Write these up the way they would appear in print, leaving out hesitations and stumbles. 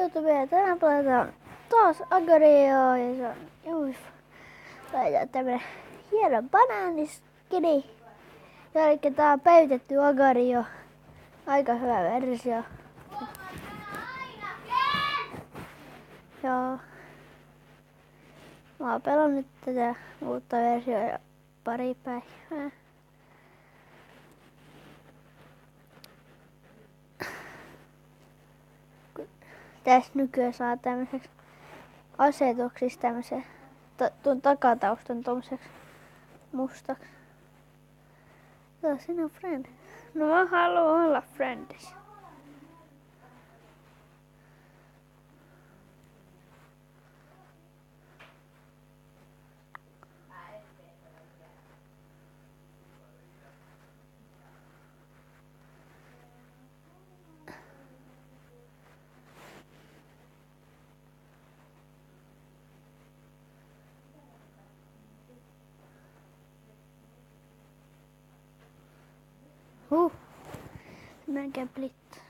YouTube. Tänään pelataan taas Agar.io ja se on juuri tämmönen hieno banaaniskinni. Eli tää on päivitetty Agar.io. Aika hyvä versio. Joo. Mä oon pelannut tätä uutta versiota jo pari päivää. Tässä nykyään saa tämmöiseksi asetuksissa tämmöisen tuon takataustan tommoseksi mustaksi. Joo, sinä on friend. No mä haluan olla friendissä. Näkee Blit.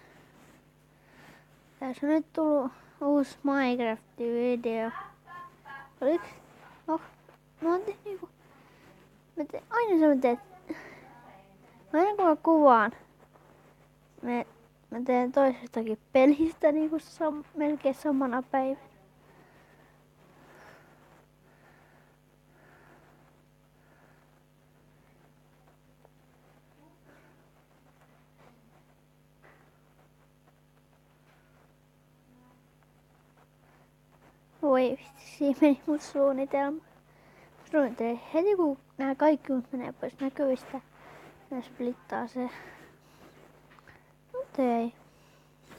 Tässä on nyt tullut uusi Minecraft-video. Oliks? Oh, mä oon tehnyt niinku... Aina se mä teen... Aina kun mä kuvaan... Mä teen toisestakin pelistä niinku melkein samana päivänä. Voi vitsi, siinä meni mun suunnitelma. Suunnittelin heti kun nää kaikki mut menee pois näkyvistä. Nää splittaa se. Mut ei.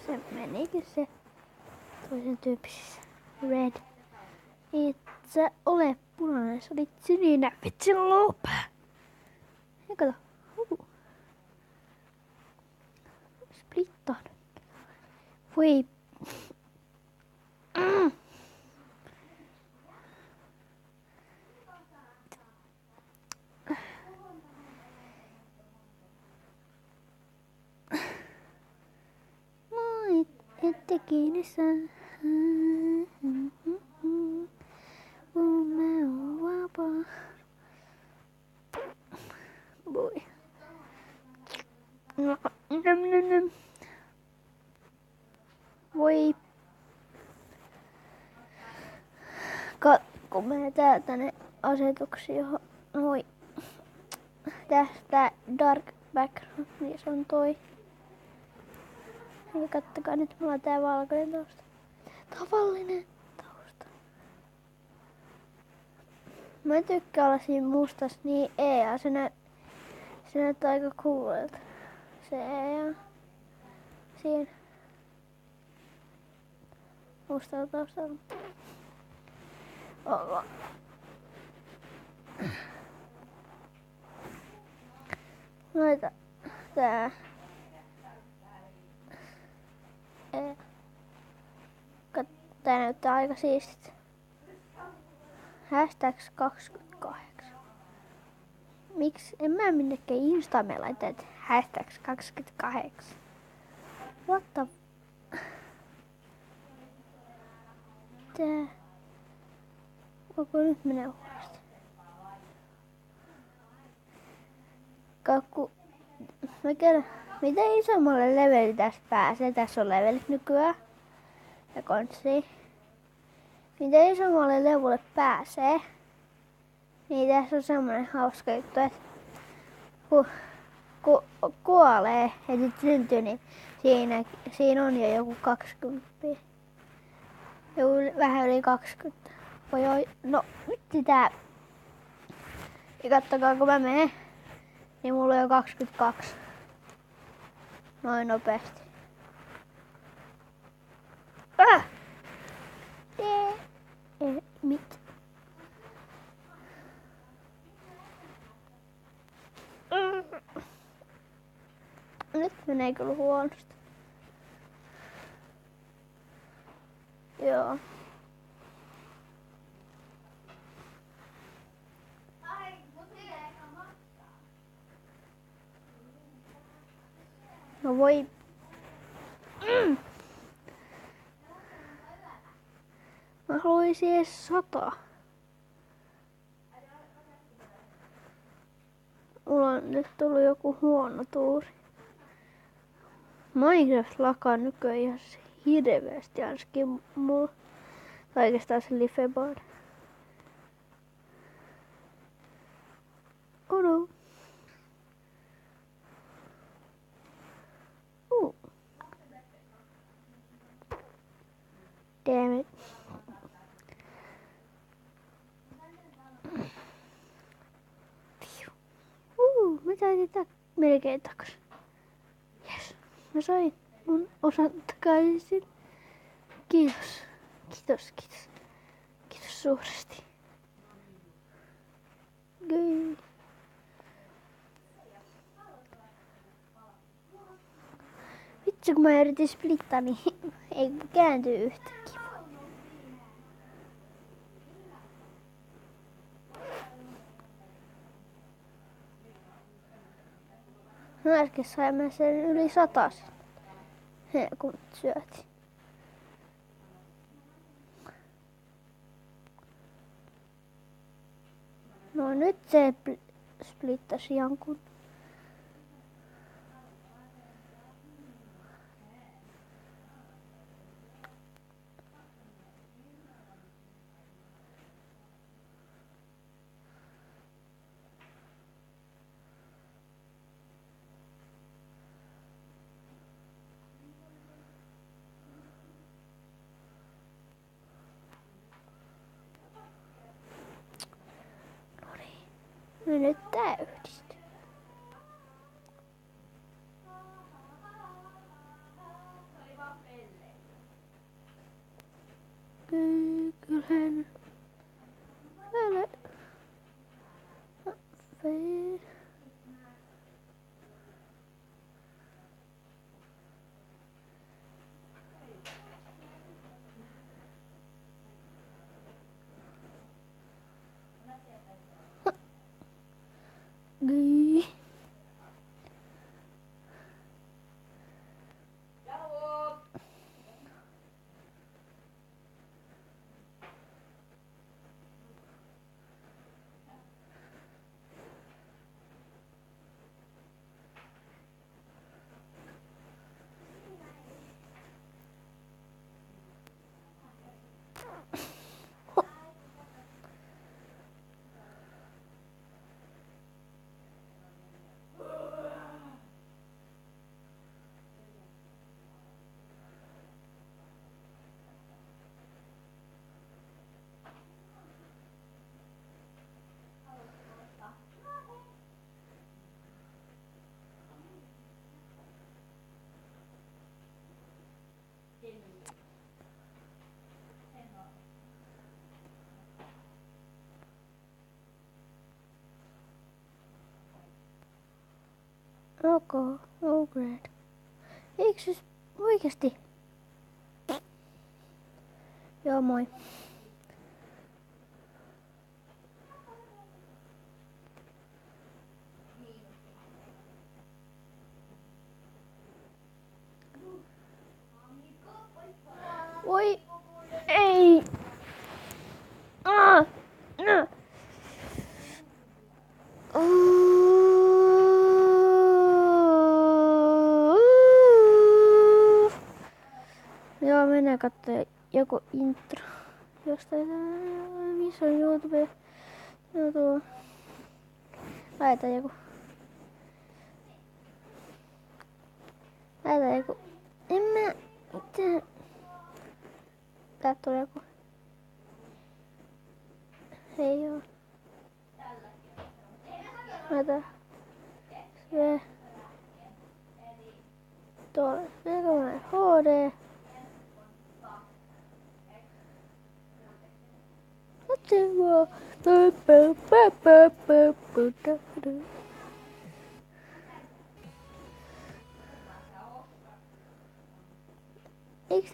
Se menikin se toisen tyyppisissä. Red. Et sä ole punainen, sä olit sininen. Vitsi lopää. Ja kato. Splittaan. Voi. Ette kiinni saa. Kun mä oon vapaa. Voi. Voi. Kun menee täältä ne asetuksia, voi. Tästä dark background, niin se on toi. Ja kattokaa nyt, mulla on tää valkoinen tausta. Tavallinen tausta. Mä tykkään olla siinä mustas niin EA, se näyttää aika coolilta. Se EA. Siinä. Mustalla taustalla. Olla. Noita. Tää. Tää näyttää aika siistit. Hashtags 28. Miksi? En mä minnekään Instamme laita, että hashtags 28. What the... Tää... Voiko nyt mennä huonosti? Kakku... Miten isommalle leveli tästä pääsee? Tässä on levelit nykyään. Ja kontsi. Miten isommalle levulle pääsee? Niin tässä on semmonen hauska juttu, että kun kuolee ja sit syntyy, niin siinä on jo joku 20. Joku vähän yli 20. No nyt sitä. Ja kattokaa kun mä menen, niin mulla on jo 22. Noin nopeasti. Mit? Nyt menee kyllä huonosti. Joo. No voi. Mä haluaisin edes 100. Mulla on nyt tullut joku huono tuuri. Minecraft lakaa nykyään ihan hirveästi ainakin mulla. Tai oikeastaan se Lifeboard. Oh no. Damn it. Mä sain melkein takas. Yes. Mä sain mun osan takaisin. Kiitos. Kiitos, kiitos. Kiitos suuresti. Gay. Vitsi kun mä yritin splittaa, niin ei käänty yhtäkkiä. No äsken saimme sen yli 100, kun syötiin. No nyt se splittasi jonkun. No nyt tää yhdistyy. Kyllähän. Älä. Vei. Gui. Okay, oh great. Eikö se oikeesti? Joo, moi. Oi, ei. No. Joo, mennään katsomaan joku intro. Jostain, missä on YouTube? YouTube. Laita joku. En mä. Mitä? Täältä tulee joku. Ei oo. Laita. Se. Tuolla. Sekoinen HD. Eikö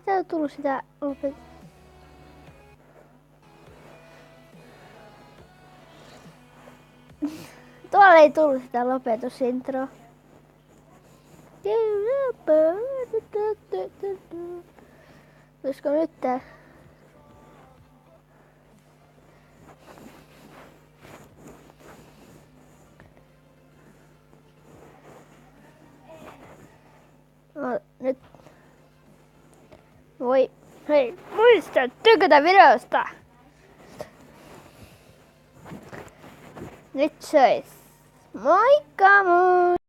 täällä tullut sitä Tuolla ei tullut sitä lopetusintroa. Olisiko nyt tää? nyt voi, hei, muista tykätä videosta. Nyt söis. Moikka moi!